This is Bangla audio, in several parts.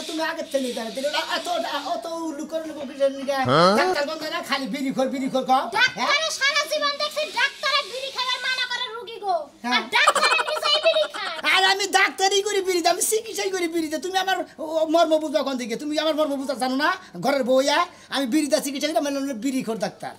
তুমি আগে থেকে জানো এত অত লুকর ডাক্তার কোন না খালি বিড়ি খোর কম ডাক্তারে সারা জীবন দেখছি ডাক্তারে বিড়ি খাবার মানা করে রোগী গো আর ডাক্তারে নিজেই বিড়ি খায় আর আমি ডাক্তারই করি বিড়ি আমি চিকিৎসাই করি বিড়িতে তুমি আমার মর্ম বুঝবা কোন দিকে তুমি আমার মর্ম বুঝা জানো না ঘরের বউয়া আমি বিড়িতে চিকিৎসা করি মানে বিড়ি খোর ডাক্তার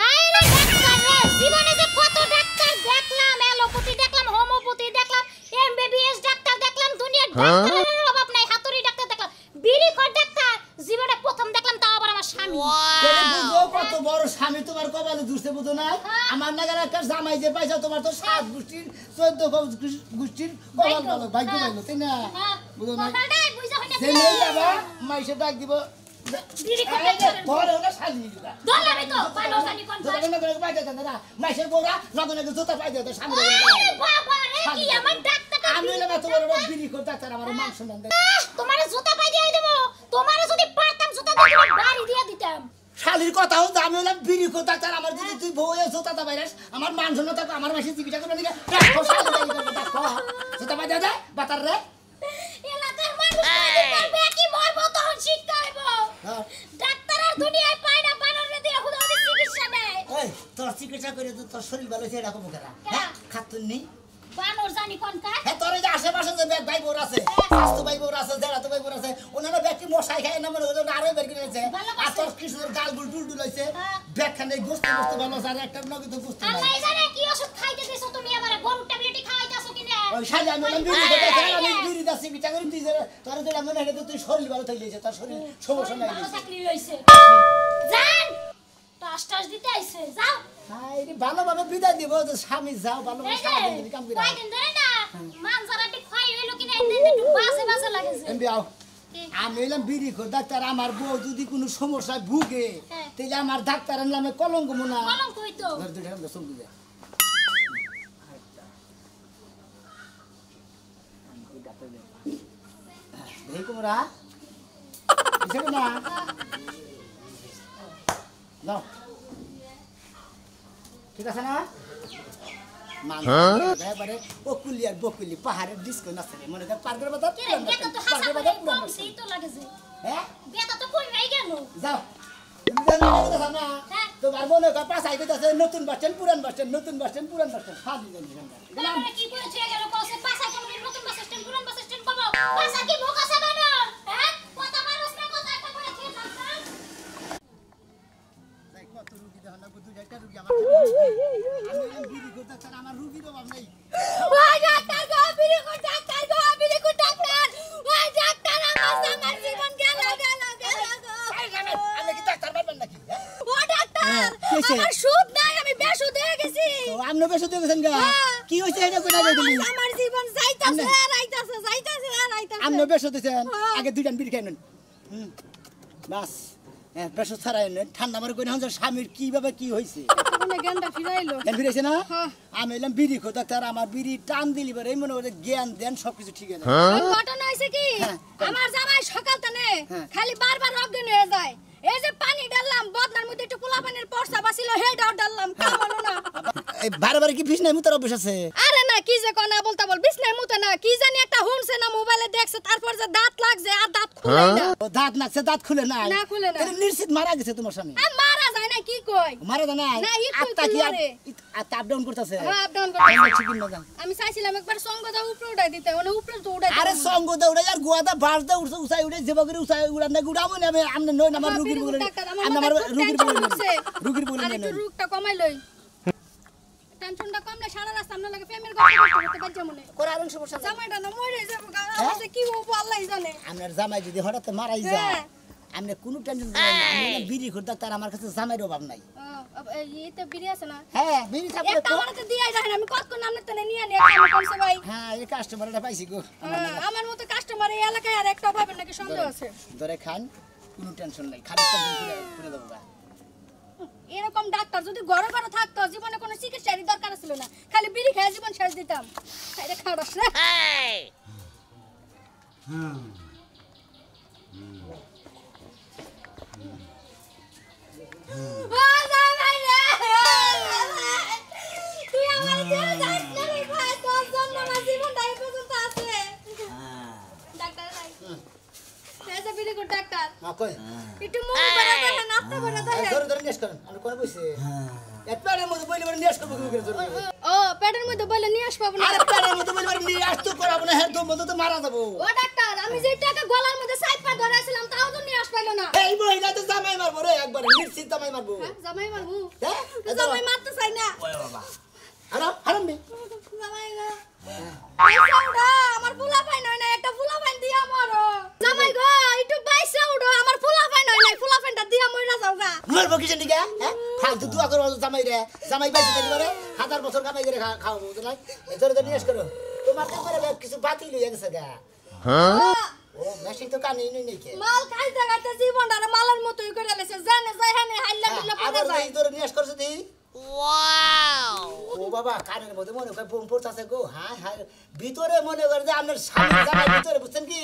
হায় রে ডাক্তার রে জীবনে যে কত ডাক্তার দেখলাম এলোপ্যাথি দেখলাম হোমিওপ্যাথি দেখলাম এমবিবিএস ডাক্তার দেখলাম দুনিয়ার ডাক্তারের অভাব নাই হাতুড়ি ডাক্তার দেখলাম বিড়ি খোর ডাক্তার জীবনে প্রথম দেখলাম তাও আবার আমার স্বামী কেন বুঝো কত বড় স্বামী তোমার কপালে দুষতে বুঝো না আমার নাগার একটা জামাই যে পাইছো তোমার তো 7 গোষ্ঠীর 14 গোষ্ঠীর কপাল ভালো ভাগ্য ভালো তাই না বুঝো না কথাটাই বুঝা হইনা যে নেই যাবা মাইসে ডাক দিব বিড়ি খোর ডাক্তার ধরে ওটা শালি দিবা দলাবি তো পালো জানি কোন ধরে না করে পাইতে না মাইসের বউরা লগনে জুতা পাইতে তো সামনে বাবা রে কি আমার ডাক্তার আমি না তোমার বিড়ি খোর ডাক্তার আমার মান শুনান তোমারে জুতা পাই দিয়ে দেব তোমারে যদি পারতাম জুতা দিয়ে বাড়ি দিয়ে দিতাম শালির কথা হল আমি হলাম বিড়ি খোর ডাক্তার আমার যদি তুই বউ জুতা দা বাইরাস আমার মান শুনো থাকো আমার মাসে চিকিৎসা করবে নাকি দেখো শালি দেখো জুতা পাই দে বাতার রে এলাকার মানুষ পাবে কি মরবো তখন শিক্ষা হইব ডাক্তারের দুনিয়ায় পায় না বানরে দিয়ে হুদা চিকিৎসা দেয় ওই তোর চিকিৎসা করে তো তোর শরীর ভালো হইছে এরকম কেরা হ্যাঁ খাতুন নেই বানর জানি কোন কাজ হ্যাঁ তোর এই যে আশেপাশে যে ভাই বোর আছে স্বাস্থ্য ভাই বোর আছে যারা তো ভাই বোর আছে ওনারা ব্যক্তি মশাই খায় না মনে হয় আরো বের কিনেছে আর তোর কৃষ্ণের গাল গুল টুল হইছে ব্যাখ্যানে গোস্ত ভালো আছে আর একটা নগে তো গোস্ত আল্লাহ জানে কি ওষুধ খাইতে দিছো তুমি আমারে গরুর ট্যাবলেট খাওয়াইতাছো কিনা ওই শালি আমি বিড়ি দাসি বিচার করি তুই তোর যেটা মনে হয় তুই শরীর ভালো থাকলেছে তোর শরীর সমস্যা নাই ভালো চাকরি হইছে জান টাস দিতে আইছে যাও হাই রে ভালোভাবে বিদায় দিব যে স্বামী যাও ভালোভাবে সারাদিন কাম করে কয়দিন ধরে না মানজারাটি খাই হইলো কিনা এদিন একটু বাসে লাগেছে এমবি আও আমি এলাম বিড়ি খোর ডাক্তার আমার বউ যদি কোনো সমস্যায় ভুগে তাহলে আমার ডাক্তারের নামে কলঙ্ক মোনা কলঙ্ক হইতো ধর দুইটা আমরা সঙ্গে যা এই কুমড়া কিছু না নাও ঠিক আছে না এবারে বকুলি আর বকুলি পাহাড়ের ডিস্কো নাচে মনে কর পার্কের বাজার বেটা তো হাসা করে কমছে তো লাগেছে হ্যাঁ বেটা তো কই নাই গেল যাও তুমি জানো কথা না তোমার মনে কর পাশাই কইতাছে নতুন বাস স্ট্যান্ড পুরান বাস স্ট্যান্ড নতুন বাস স্ট্যান্ড পুরান বাস স্ট্যান্ড ফাদি জানি গেলাম কি কইছে গেল কসে পাশা কোন নতুন বাস স্ট্যান্ড পুরান বাস স্ট্যান্ড কব পাশা কি ভোক আছে বানো হ্যাঁ কথা মানুষ না কথা একটা করে খেয়ে থাকতাম যাই কত রুগী দেখো না দুই একটা রুগী আমার আমি বিড়ি করতে চাই আমার রুগীর অভাব নাই ওই ডাক্তার গো বিড়ি কো ডাক্তার ওই ডাক্তার আমার জীবন গেল আমি কি ডাক্তার পারবেন নাকি ও ডাক্তার আমার সুদ নাই আমি বেসুদ হয়ে গেছি তো আপনি বেসুদ হয়ে গেছেন গা কি হইছে এটা কইনা দিলি আমার জীবন যাইতাছে আর আইতাছে আপনি বেসুদ হইছেন আগে দুইটা বিড়ি খাই নেন বাস হ্যাঁ বেসুদ ছাড়াই নেন ঠান্ডা মারে কইনা হচ্ছে স্বামীর কিভাবে কি হইছে মানে জ্ঞানটা ফিরাইলো জ্ঞান ফিরাইছে না আমি এলাম বিড়ি খো ডাক্তার আমার বিড়ি টান দিলি পারে এই মনে হয় জ্ঞান দেন সবকিছু ঠিক আছে ঘটনা হইছে কি আমার জামাই সকাল তানে খালি বারবার অজ্ঞান হয়ে যায় এই যে পানি ডাললাম বদনার মধ্যে একটু পোলা পানির পর্সা বাছিল হেডাও ডাললাম কামানো না এই বারবার কি বিছনায় মুতার অভ্যাস আছে আরে না কি যে কোনা বলতা বল বিছনায় মুতে না কি জানি একটা হুনছে না মোবাইলে দেখছে তারপর যে দাঁত লাগছে আর দাঁত খুলে না ও দাঁত নাকছে দাঁত খুলে না না খুলে না নিশ্চিত মারা গেছে তোমার স্বামী মারা যায় না কি কই মারা যায় না না আত্মা কি আপ ডাউন করতেছে আপ ডাউন করতেছে ঠিক না আমি চাইছিলাম একবার সঙ্গ দা উপরে উঠাই দিতে মানে উপরে তো উঠাই আরে সঙ্গ দা উড়াই আর গোয়াদা বাসদা উড়ছে উসাই উড়ে যেবা করে উসাই উড়ান না গুড়ামু না আমি আমনে নয় আমার রুগীর বলে আমার রুগীর বলে আরে একটু রুগটা কমাই লই টেনশনটা কমলে সারা রাস্তা আমরা লাগে প্রেমের গল্প করতে বাজ্জা মনে কোন আর সমস্যা জামাইটা না মরে যাবো আমাদের কি হবো আল্লাহই জানে আমার জামাই যদি হঠাৎ মারাই যায় আমনে কোনো টেনশন করেন না আমি বিড়ি করতে তার আমার কাছে জামাইর অভাব নাই এই তো বিড়ি আছে না হ্যাঁ বিড়ি থাকলে একটা আমারতে দিয়াই রাখেন আমি কতক্ষণ নামনে তনে নিয়ে নে কাম করছে ভাই হ্যাঁ এই কাস্টমারটা পাইছি গো আমার মতো কাস্টমার এই এলাকায় আর একটা পাবেন নাকি সন্দেহ আছে ধরে খান কোনো টেনশন নাই খালি টেনশন করে দেবো গা এরকম ডাক্তার যদি ঘরে ঘরে থাকতো জীবনে কোনো চিকিৎসারই দরকার ছিল না খালি বিড়ি খেয়ে জীবন শেষ দিতাম আরে খারাপ রে বিড়ি করে ডাক্তার কই একটু মুখ করে দেখেন নাস্তা করে দেখেন ধরে নিয়ে করেন আমি কোন বসে পেটের মধ্যে বইলে নিয়ে আসবো কি করে ও পেটের মধ্যে বলে নিয়ে আসবো না আরে পেটের মধ্যে বইলে নিয়ে আসতো করাবো না হ্যাঁ তোর মধ্যে তো মারা যাবো ও ডাক্তার আমি যে টাকা গলার মধ্যে সাইপা ধরেছিলাম তাও তো নিয়ে আসপাইলো না এই মহিলা তো জামাই মারবো রে একবারে নিশ্চিত জামাই মারবো জামাই মারমু হ্যাঁ জামাই মারতে চাই না ওরে বাবা হারাম নি জামাই না পয়সা উড়া আমার ফুলা পাই নয় না একটা ফুলা পাই দিয়া মরো জামাই গো একটু পয়সা উড়ো আমার ফুলা পাই নয় না ফুলা পাইটা দিয়া মইরা যাও গা মারবো কি জানি গা হ্যাঁ ফালতু দুয়া করো জামাই রে জামাই বাইতে দিতে পারে 1000 বছর কামাই করে খাওয়াবো বুঝলাই এজরে তো নিয়ে করো তোমার তো করে কিছু বাতিল হয়ে গেছে গা ও মেশিন তো কানে নেই কে মাল খাইতে খাইতে জীবনটা মালের মতোই করে লেছে জানে যাই হানে হাইলা দিলে পড়ে যায় এই ধরে নিয়ে করছে দি ওয়াও ও বাবা কানের মধ্যে মনে করে বোম পড়তাছে গো হায় হায় ভিতরে মনে করে যে আপনার স্বামী জামাই ভিতরে বুঝছেন কি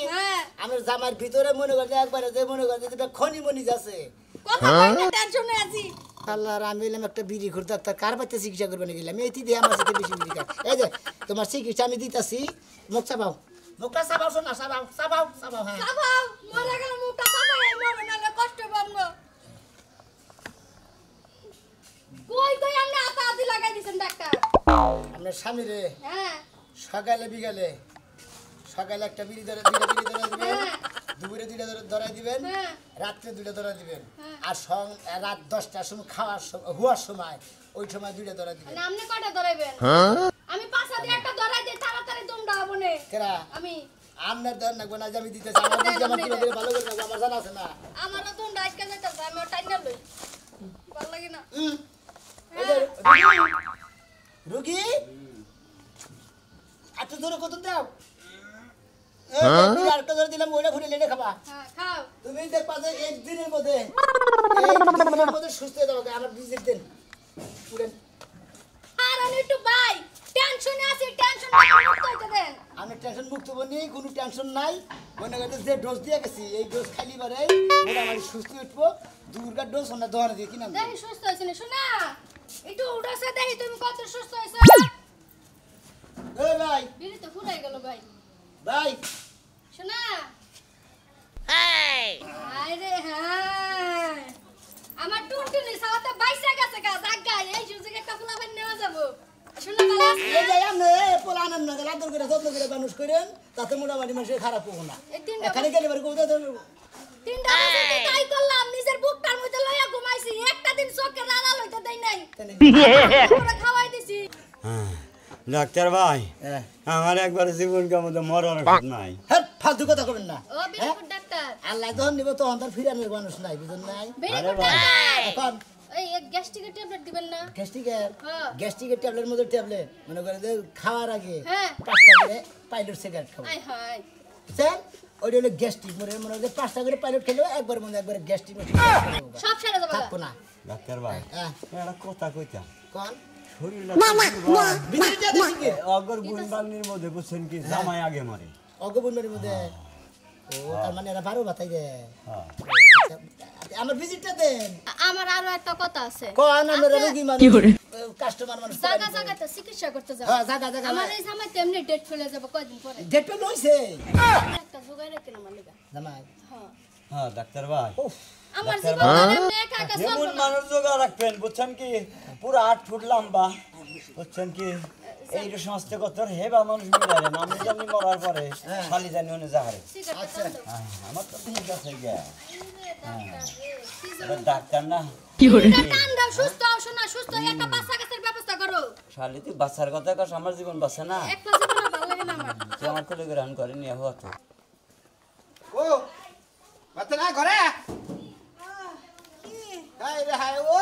আমার জামাইয়ের ভিতরে মনে করে একবারে যে মনে করে যে খনি মনি যাচ্ছে কথা কইতে টেনশনে আছি আল্লাহর আমি এলাম একটা বিড়ি ঘুর ডাক্তার কার বাচ্চা চিকিৎসা করবেন গেলাম এই দিয়ে আমার সাথে বেশি বিড়ি খায় এই যে তোমার চিকিৎসা আমি দিতাছি মুখ চাপাও মুখটা চাপাও শোনা চাপাও চাপাও চাপাও হ্যাঁ চাপাও মরে গেল মুখটা চাপাই মরে নালে কষ্ট পাবো কই কই আপনি আতা আদি লাগাই দিছেন ডাক্তার আপনার স্বামী রে হ্যাঁ সকালে বিকালে সকালে একটা বিড়ি ধরে দুইটা বিড়ি ধরে দিবেন দুপুরে দুইটা ধরাই দিবেন রাত্রে দুইটা ধরা দিবেন আর রাত 10টার সময় খাওয়ার হুয়ার সময় ওই সময় দুইটা ধরা দিবেন মানে আপনি কয়টা ধরাইবেন আমি পাঁচা দিয়ে একটা ধরাই দিই তাড়াতাড়ি দমটা হবে না কেরা আমি আপনার ধর না গোনা আমি দিতেছি আমার দিতে আমার কিলো করে ভালো করে রাখবো, আমার জানা আছে না আমারও দমটা আজকে যাইতাছে আমি টাইনা লই ভালো লাগে না এই যে, রুগী এত দূরে কত দাও আরেকটা ধরে দিলাম ওইটা ঘুরে লেনে খাবা হ্যাঁ খাও তুমি দেখবা যে একদিনের মধ্যে সুস্থ হয়ে যাবে আমার ভিজিট দেন পুরেন আর আমি একটু ভাই টেনশনে আছি টেনশন মুক্ত হইতে দেন আমি টেনশন মুক্ত বনি কোনো টেনশন নাই মনে করতে যে ডোজ দিয়ে গেছি এই ডোজ খালি বারে মোটামুটি সুস্থ উঠবো দুর্গার ডোজ ওনা দোকানে দিয়ে কিনাম দেখি সুস্থ হইছে না শোনা একটু উঠাছে দেখি তুমি কত সুস্থ হইছো এ ভাই বিড়ি তো ফুরাই গেল ভাই ভাই শোনা আরে হ্যাঁ আমার টুনটুনি সালাতে বাইসা গেছে গা জায়গা এই সুযোগে একটা ফুলা বান নেওয়া যাবো শোনা ভালো আছে এই যে আপনি পোলানার না লাদর করে যত্ন করে মানুষ করেন তাতে মোটামুটি মানুষের খারাপ হবো না এই তিনটা এখানে গেলে এবার কোথায় তিনটা বছর তো তাই করলাম নিজের বুকটার মধ্যে লইয়া ঘুমাইছি একটা দিন চোখে লালা লইতে দেই নাই পুরো খাওয়াই দিছি ডাক্তার ভাই আমার একবার জীবন কেমন মরার নাই হ্যাঁ ফালতু কথা করবেন না ও বিলকুল ডাক্তার আল্লাহ যখন নিব তখন তার ফিরানোর মানুষ নাই বুঝুন নাই বিলকুল ডাক্তার এখন এই এক গ্যাস্ট্রিকের ট্যাবলেট দিবেন না গ্যাস্ট্রিকের ট্যাবলেট মধ্যে ট্যাবলেট মনে করে যে খাওয়ার আগে হ্যাঁ 5টা করে পাইলট সিগারেট খাবো আয় হায় বুঝছেন ওইটা হলো গ্যাস্ট্রিক মনে হয় 5টা করে পাইলট খেলেও একবার মনে একবার গ্যাস্ট্রিক সব সেরে যাবে থাকবো না ডাক্তার ভাই একটা কথা কইতাম কোন শরীরটা অগর গুণবান্নির মধ্যে বুঝছেন কি জামাই আগে মারে অগবুনের মধ্যে ও তার মানে এরা 12 বাতাই দে আমার ভিজিটটা দেন আমার আরো একটা কথা আছে কোন আমরা রোগী মানুষ কাস্টমার মানুষ জায়গা জায়গাতে চিকিৎসা করতে যাব হ্যাঁ জায়গা জায়গা আমার এই জামাই তেমনি ডেট ফেলে যাব কয়দিন পরে ডেট পেল হইছে একটা জোগাড় রাখতে না মালিকা জামাই হ্যাঁ হ্যাঁ ডাক্তার ভাই আমার জীবন এমনি একা একা যেমন চলবে না। মানুষ জোগা রাখবেন বুঝছেন কি পুরো 8 ফুট লম্বা বুঝছেন কি এই সমস্ত কথা হেবা মানুষ মিলারে না আমি জানি মরার পরে খালি জানি ওনে যাহারে সিগারেট আচ্ছা আমার তো ঠিক আছে গিয়া টান ডাক্তার না দাও সুস্থ হও শোনা সুস্থ হয়ে একটা বাচ্চা কাছের ব্যবস্থা করো শালি তুই বাচ্চার কথা কস আমার জীবন বাঁচে না একটা জীবন আর ভালো লাগে না আমার তুই আমার কোলে গ্রহণ করে নিয়ে হওয়া তো ও বাতে না ঘরে হাই রে হাই ও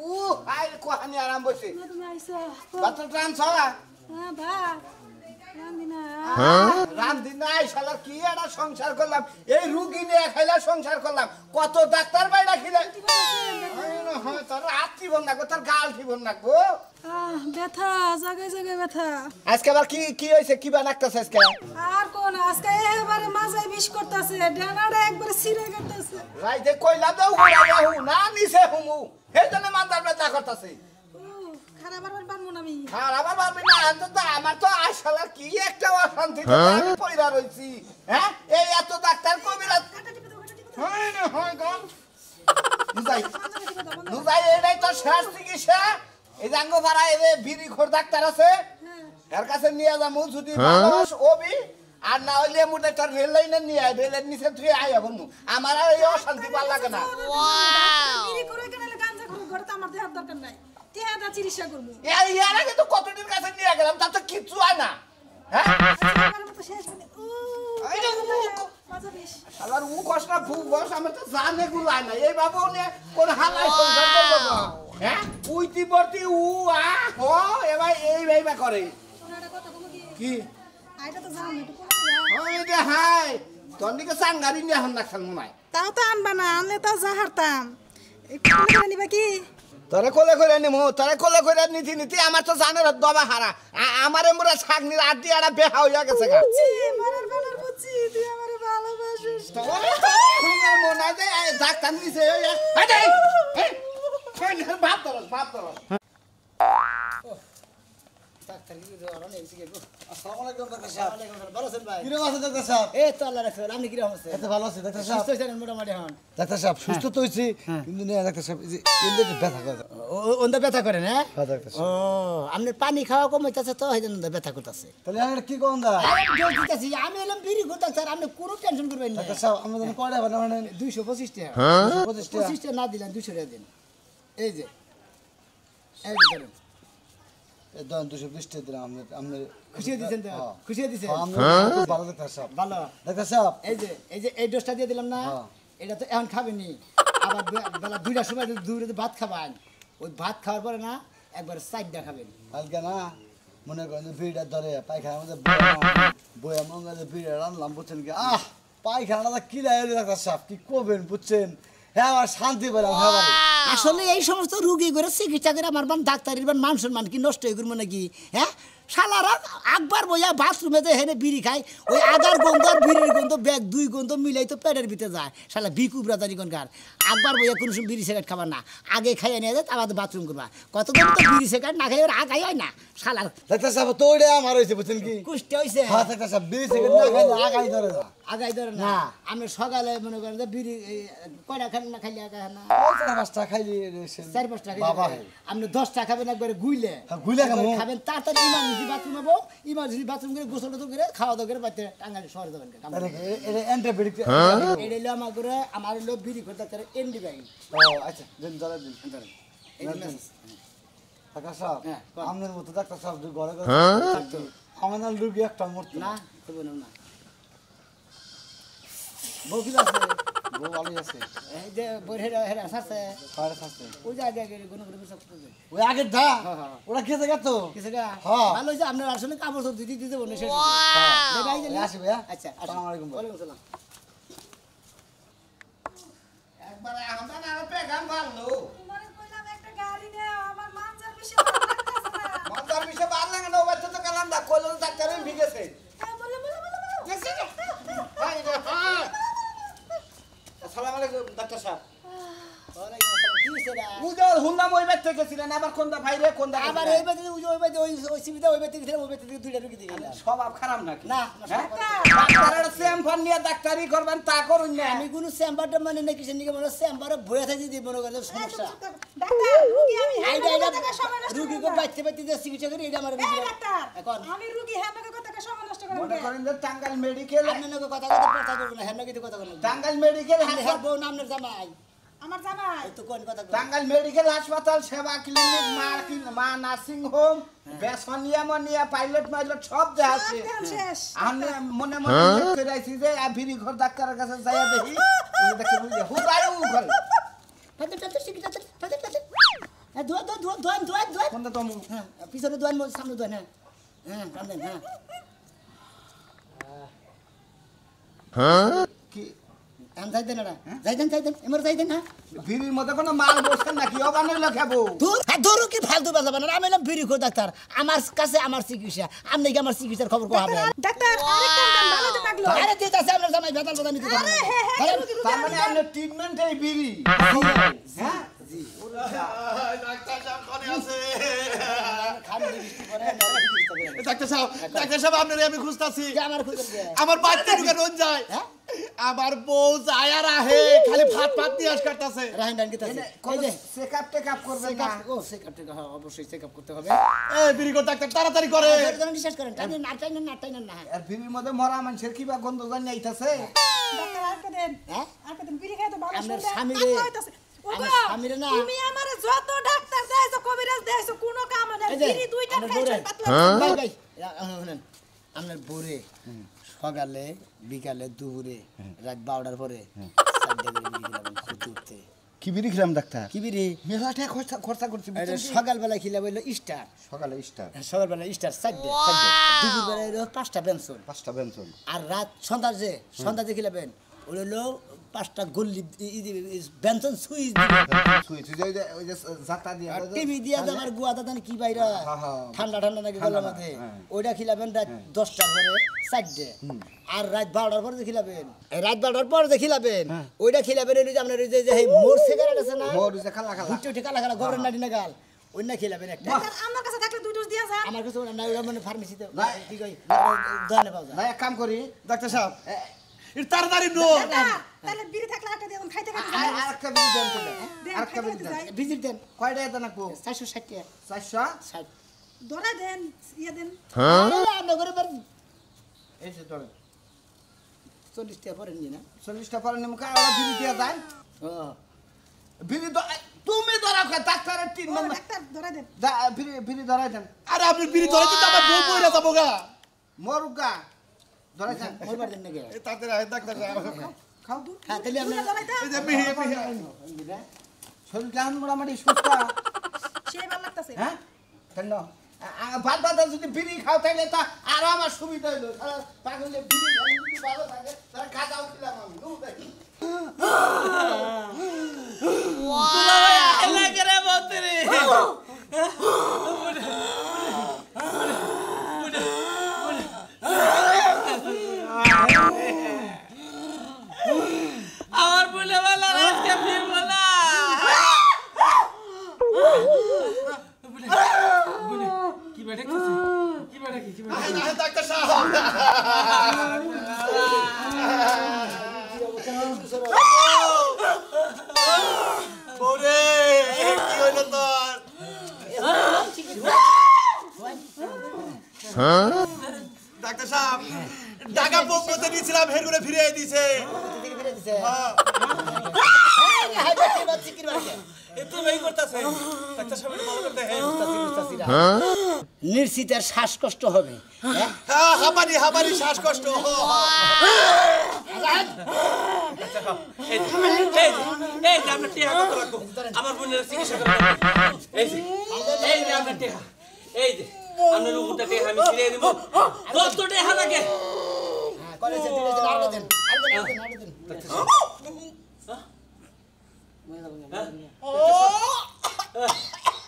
ও হাই কোহানি আরাম বসে তুমি আইছো বাতে ট্রান্স হওয়া হ্যাঁ ভাত রান্দিনা রামদিন নাই শালা কি একটা সংসার করলাম এই রুগী নিয়ে খাইলা সংসার করলাম কত ডাক্তার বাইরা খিলে তোর হাত ঠিবন না তোর গাল ঠিবন না গো ব্যথা জায়গায় জায়গায় ব্যথা আজকে আবার কি হয়েছে কি বানাকতেছে আজকে আর কোন আজকে এবারে মাজায় বিষ করতেছে ডানাটা একবারে ছিঁড়ে গেতেছে রাইতে কইলা দাও উড়াইয়া হু না নিছে হুমু হেজন্য মাথার ব্যথা করতেছে খারাপ আর পারবো না আমি আর আমার ভাবি না আমার তো আসলে কি একটা অশান্তি আমি পয়রা রইছি হ্যাঁ এই এত ডাক্তার কবিরাজ হয় না হয় গো নুজাই নুজাই এটাই তো শেষ চিকিৎসা এই জাঙ্গ পাড়া এই বিড়ি খোর ডাক্তার আছে এর কাছে নিয়ে যাবো যদি মানুষ ওবি আর না হইলে মুটে তার রেল লাইনে নিয়ে আয় রেলের নিচে তুই আয় এখন আমার আর এই অশান্তি ভাল লাগে না বিড়ি করে কেন গাঞ্জা করে ঘরে তো আমার দেওয়ার দরকার নাই টিয়াদা চিকিৎসা করবো এর আগে তো কতদিন কাছে নিয়ে গেলাম তার তো কিচ্ছু হয় না হ্যাঁ আমার মতো শেষ মানে মজা বেশ আবার ও কষ্ট খুব বস আমার তো জানে গুলাই না এই বাবু নে কোন হালাই সংসার করবো না হ্যাঁ উইতি বর্তি উ আ হ এবার এই ভাইবা করে ওনাটা কথা বলো কি কি আইটা তো জানো একটু ওই যে হাই তোর দিকে সাংগারি নিয়ে এখন রাখছেন মনে হয় তাও তো আনবা না আনলে তো যা হারতাম একটু করে নিবা কি তোরে কোলে করে নিমু তোরে কোলে করে নিতি নিতি আমার তো জানের দবা হারা আমারে মোরা ছাগনির আড্ডি আড়া বেহা হইয়া গেছে গা মারার বানার বুঝছি তুই আমারে ভালোবাসিস মনে হয় যে ডাক্তার নিছে ভাব তোর ডাক্তার কি ধরো নেই শিখে আসসালামু আলাইকুম ডাক্তার সাহেব ভালো আছেন ভাই কিরকম আছেন ডাক্তার সাহেব এই তো আল্লাহ রাখছে আপনি কিরকম আছেন এত ভালো আছি ডাক্তার সাহেব সুস্থ আছেন মোটামুটি হন ডাক্তার সাহেব সুস্থ তো হইছি কিন্তু না ডাক্তার সাহেব এই যে এন্ডে ব্যথা করে ওন্দা ব্যথা করেন হ্যাঁ হ্যাঁ ডাক্তার ও আপনার পানি খাওয়া কমাইতেছে তো এই জন্য ব্যথা করতেছে তাহলে আমরা কি কোন দা আমি এলাম বিড়ি করতে স্যার আপনি কোনো টেনশন করবেন না ডাক্তার সাহেব আমরা যেন কয়টা বানা মানে 225 টাকা 25 টাকা 25 টাকা না দিলেন 200 টাকা দিন এই যে এই যে ধরেন এই দন 220 টাকা দিলাম আমরা খুশি দিয়েছেন তো খুশি দিয়েছেন আমরা খুব ভালো ডাক্তার সাহেব ভালো ডাক্তার সাহেব এই যে এই ডোজটা দিয়ে দিলাম না হ্যাঁ। এটা তো এখন খাবেনি আবার বেলা 2টার সময় দূরে ভাত খাবেন ওই ভাত খাওয়ার পরে না একবার সাইডটা খাবেন কালকে না মনে করেন যে ভিড়টা ধরে পায়খানার মধ্যে বইয়া মঙ্গলে ভিড়ে রানলাম বুঝছেন কি পায়খানাটা কি লাগে ডাক্তার সাহেব কি করবেন বুঝছেন হ্যাঁ আমার শান্তি পেলাম হ্যাঁ ভাই। আসলে এই সমস্ত রোগী করে চিকিৎসা করে আমার ডাক্তারের মান সম্মান কি নষ্ট হয়ে করবো নাকি হ্যাঁ শালারা একবার বইয়া বাথরুমে যে হেনে বিড়ি খায় ওই আদার গন্ধ আর বিড়ির গন্ধ ব্যাগ দুই গন্ধ মিলাই তো পেটের ভিতরে যায় শালা বিকু ব্রাদারি কোনকার একবার বইয়া কোনো সময় বিড়ি সিগারেট খাবার না আগে খাইয়ে নিয়ে যায় তারপর বাথরুম করবা কতদিন তো বিড়ি সিগারেট না খাই ওর আগাই হয় না শালার ডাক্তার সাহেব তো ওইটা আমার হয়েছে বুঝছেন কি কুষ্টি হয়েছে হ্যাঁ ডাক্তার সাহেব বিড়ি সিগারেট না খাইলে আগাই ধরে না আগাই ধরে না আমি সকালে মনে করেন যে বিড়ি কয়টা খান না খাইলে আগা না ওই 4-5টা খাইলে 4-5টা বাবা আপনি 10টা খাবেন একবারে গুইলে হ্যাঁ, গুইলে খাবো। খাবেন তাড়াতাড়ি ইমার্জেন্সি বাথরুম হবো ইমার্জেন্সি বাথরুম করে গোসল টোসল করে খাওয়া দাওয়া করে বাড়িতে টাঙ্গালে শহরে যাবেন এটা অ্যান্টিবায়োটিক এটা হলো আমার করে আমার হলো বিড়ি করতে তার এন্ডি ব্যাগ ও আচ্ছা দিন ধরে দিন ডাক্তার সাহেব হ্যাঁ, বল। আপনার মতো ডাক্তার সাহেব যদি ঘরে ঘরে থাকতো আমাদের রুগী একটা মরতো না না তো বলুন না বউ কি আছে বউ ভালোই আছে এই যে বই হেরা হেরা সারছে পাড়ে থাকতে ওই যে আগে আগে কোনো কোনো সব করতে ওই আগের ধা হ্যাঁ, হ্যাঁ। ওরা খেতে গেতো কিছু গা হ্যাঁ। ভালো হয়েছে আপনার আসলে কাপড় সব দিতে দিতে বলে শেষ আসি ভাইয়া আচ্ছা আসসালামু আলাইকুম ভাই। ওয়ালাইকুম সালাম একবারে আমরা না পেগাম ভালো তোমারে কইলাম একটা গাড়ি নে আমার মানজার বেশি ভালো লাগতেছে না মন্দার বিষয়ে ভালো লাগে না ও বাচ্চা তো কালাম দা কইলো ডাক্তারের ভিগেছে বলে হাই রে হাই আসসালামু আলাইকুম ডাক্তার সাহেব ওয়ালাইকুম আসসালাম কি সেরা উজো হুন্নাম ওই বাইতে গেছিলেন আবার কোনটা ভাই রে কোনটা আবার এই বাইতে উজো ওই বাইতে ওই সিবিতে ওই বাইতে গেছিলেন ওই বাইতে দুইটা রুগী দিলেন স্বভাব খারাপ নাকি না ডাক্তারের চেম্বার নিয়ে ডাক্তারি করবেন তা করুন না আমি কোনো চেম্বারটা মানে নাকি সেদিকে মনে চেম্বারে বয়ে থাকি যদি মনে করেন সমস্যা ডাক্তার রুগী আমি আইডা হ্যাঁ আইডা টাকা সময় নষ্ট রুগী কো বাইতে বাইতে যে চিকিৎসা করি এটা আমার এই ডাক্তার এখন আমি রুগী হ্যাঁ টাকা সময় নষ্ট করে মনে করেন যে টাঙ্গাইল মেডিকেল আপনি নাকি কথা কথা করব না হেন নাকি কথা বলবেন টাঙ্গাইল মেডিকেল আপনি হ্যাঁ বউ নামের জামাই আমার জামাই এই তো কোন কথা টাঙ্গাইল মেডিকেল হাসপাতাল সেবা ক্লিনিক মা নার্সিং হোম বেসনিয়া মনিয়া পাইলট মাইলট সব দেয়া আছে সব শেষ আমি মনে মনে ঠিক করে আইছি যে ভিড়ি ঘর ডাক্তারের কাছে যাইয়া দেখি ওই দেখে বুঝি হুদায়ও করে তাতে তাতে চিকিৎসা তাতে তাতে দোয়ান কোনটা তুমি হ্যাঁ পিছনে দোয়ান সামনে দোয়ান হ্যাঁ হ্যাঁ সামনে হ্যাঁ কি আম যাইতেন না যাইতেন এমর যাইতেন হ্যাঁ ভিড়ির মধ্যে কোনো মাল বসছেন নাকি অবানের লেখাবো দূর কি ফালতু বাজাবেন না আমি এলাম বিড়ি খো ডাক্তার আমার কাছে আমার চিকিৎসা আপনি কি আমার চিকিৎসার খবর কোহাবেন ডাক্তার আরেকটা দাম ভালো তো লাগলো আরে দিতে আছে আপনার জামাই বেতাল বদা নিতে আরে হ্যাঁ হ্যাঁ রুগী তার মানে আপনার ট্রিটমেন্ট এই বিড়ি হ্যাঁ ডাক্তার সাহেব আপনারে আমি খুঁজতাছি আমার খুঁজে আমার বাচ্চা ঢুকে রোজ যায় হ্যাঁ আমার বউ যায় আর আহে খালি ভাত ভাত নিয়ে আস করতেছে রাহেন ডান কি তাছে এই যে চেকআপ টেকআপ করবে না চেকআপ ও চেকআপ অবশ্যই চেকআপ করতে হবে এই বিড়ি করে ডাক্তার তাড়াতাড়ি করে একদম বিশ্বাস করেন টাইম না আর ভিড়ির মধ্যে মরা মানুষের কি বা গন্ধ জানি আইতাছে ডাক্তার আটকে দেন হ্যাঁ আটকে দেন বিড়ি খাই তো ভালো আপনার শুনলে স্বামীরে- কাজ হইতাছে। ওগো, আমার স্বামীরে না- তুমি আমারে যত ডাক্তার দেয়ছো কবিরাজ দেয়ছো কোনো কাম নাই এই যে, বিড়ি দুইটা আমার খাইছো বউরে- পাতলা ভাই ভাই শুনেন আপনার বোরে সকালে বিকালে দুপুরে রাত 12টার পরে 4টা করে বিড়ি খেলাবেন খুঁতে উঠতে কি বিড়ি খেলাম ডাক্তার কি বিড়ি মেলা টাকা খরচা করছি সকালবেলা খিলা বললো স্টার সকালে স্টার সকালবেলা স্টার 4টা দুপুরবেলা হলো 5টা বেনসন 5টা বেঞ্চন আর রাত সন্ধ্যাতে খিলাবেন ওই হলো 5টা গল্লি বেনসন সুইচ সুই ওই যে জাতা দিয়ে আর টিভি দিয়া আমার গুয়া দাদান কি বাইরা ঠান্ডা ঠান্ডা নাকি গলার মধ্যে ওইটা খিলাবেন রাত 10টার পরে 4টে আর রাত 12টার পরে খিলাবেন এই রাত 12টার পরে খিলাবেন ওইটা খিলাবেন ওই যে আপনার ওই যে মোর সিগারেট আছে না মোর যে খালা খালা উঠে খালা খালা গবরের নাটি না গাল ওই না খিলাবেন একটা ডাক্তার আমার কাছে থাকলে দুই ডোজ দিয়া যান আমার কাছে ওটা না ওটা মানে ফার্মেসিতে না। কি কই দোকানে পাওয়া যায় না এক কাম করি ডাক্তার সাহেব এটা তাড়াতাড়ি নো ডাক্তার তাহলে বিড়ি থাকলে আটকে দেন খাইতে খাইতে যাই। আরেকটা বিড়ি দেন তো দেন, আরেকটা খাইতে বিড়ি খাইতে দেন যাই। ভিজিট দেন কয়টা এটা নাকবো 460 টাকা 400 60 ধরা দেন ইয়ে দেন নগরে বার এই যে ধরে 40 টাকা পরে নিয়ে না 40টা পরে নিমকা আর বিড়ি দিয়ে যায় ও বিড়ি তুমি ধরা ডাক্তারের 3 ও, নম্বর ডাক্তার ধরা দেন বিড়ি ধরাই দেন আরে আপনি বিড়ি ধরে দিতে আমার বউ কইরা যাবো গা মরুগা ধরাই দেন মোর বার দেন নাকি এই তাড়াতাড়ি আয় ডাক্তার সাহেব খাও দূর হ্যাঁ তাহলে আমরা ধরাই দাও এই যে মিহি শরীরটা মোটামুটি সুস্থ সেই ভালো লাগতাছে হ্যাঁ কেন ভাত ভাত যদি বিড়ি খাও তাহলে তো আরো আমার সুবিধা হইলো পাগলে বিড়ি খাই যদি ভালো থাকে তাহলে খাওয়াও খেলাম আমি নো দেখি আমার বলে বলা আজকে ফিরব না কি বেটা কি বেটা কি বেটা ডাক্তার সাহেব বউরে কি হইলো তোর ডাক্তার সাহেব টাকা পক্ষতে নিয়েছিলাম হের করে ফিরে দিছে থেকে ফিরে দিছে হ্যাঁ এই হাই বাচ্চি বাচ্চি কি বাড়ছে এত এই করতেছে ডাক্তার সাহেব ভালো করতে নির্চিতের শ্বাসকষ্ট হবে হ্যাঁ হ্যাঁ হামারি শ্বাসকষ্ট এই যে আমরা টিয়া কত রাখবো আমার বোনের চিকিৎসা করবো এই যে আমরা টিয়া এই যে আমরা রুগুটা টিয়া আমি ছিড়ে দিব কত টিয়া লাগে হ্যাঁ কলেজে দিলে যে আর দেন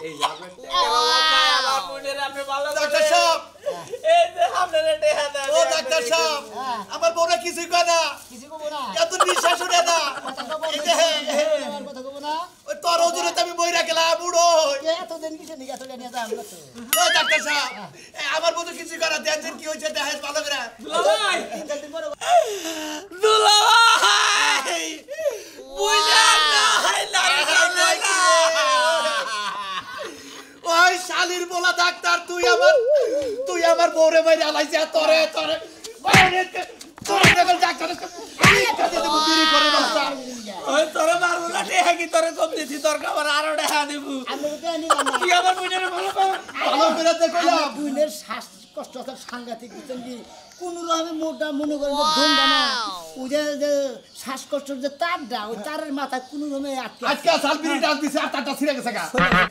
এই যে আমরা টিয়া আমার বোনের আপনি ভালো ডাক্তার সাহেব এই যে আপনারা টিয়া দেন ও ডাক্তার সাহেব আমার বউরা কিছুই কয় না কিছু কব না এত নিঃশ্বাস উঠে না এই যে আমার কথা কব না ওই তোর ওজনে তো আমি বই রাখলাম বুড়ো এত দিন কিসে নিয়ে এত জানিয়ে দাম কত ও ডাক্তার সাহেব আমার বউ তো কিছুই করে না দেখছেন কি হয়েছে দেখেন ভালো করে দুলাভাই দিন পরে দুলাভাই বুঝা না ওই শালির বলা ডাক্তার তুই আমার বউরে বাইরে আলাইছে তোরে ডাক্তার বিড়ি করে বাচ্চা ওই তোরে মারবো না টেহা কি তোরে কম দিছি তোর খাবার আরো টেহা দেবো আমি তো নিলাম না তুই আমার বোনের ভালো পাবো ভালো করে দেখো না আমার বুইনের শ্বাস কষ্ট আছে সাংঘাতিক বুঝছেন কি কোন রকমের মোটা মনে করেন যে ধুমটা না ওই যে শ্বাসকষ্টের যে তারটা ওই তারের মাথায় কোন রকমে আটকে আজকে সাল বিড়ি ডাক দিছে আর তারটা ছিঁড়ে গেছে গা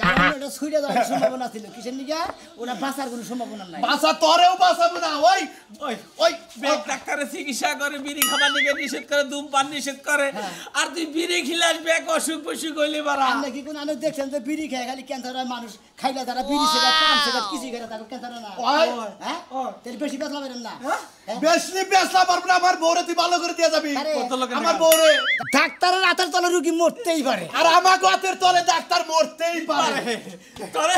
কারণ ওটা ছুঁড়ে দেওয়ার সম্ভাবনা ছিল কিসের নিকা ওটা বাঁচার কোনো সম্ভাবনা নাই বাসা তোরেও বাঁচাবো না ওই ওই ওই বেগ ডাক্তারে চিকিৎসা করে বিড়ি খাবার নিকে নিষেধ করে ধূমপান নিষেধ করে আর তুই বিড়ি খিলাস বেগ অসুখ বসুখ হইলে বারা আপনি কি কোনো আনো দেখছেন যে বিড়ি খায় খালি ক্যান্সার হয় মানুষ খাইলে তারা বিড়ি সিগারেট পান সিগারেট কিছু খাইলে তারা ক্যান্সার হয় না ওই হ্যাঁ তাহলে বেশি বেতলা বেরেন না বেশি বেশলা পারবো না আমার বউরে তুই ভালো করে দিয়ে যাবি আরে, আমার বউরে ডাক্তারের হাতের তলে রুগী মরতেই পারে আর আমার গাতের তলে ডাক্তার মরতেই পারে তোরে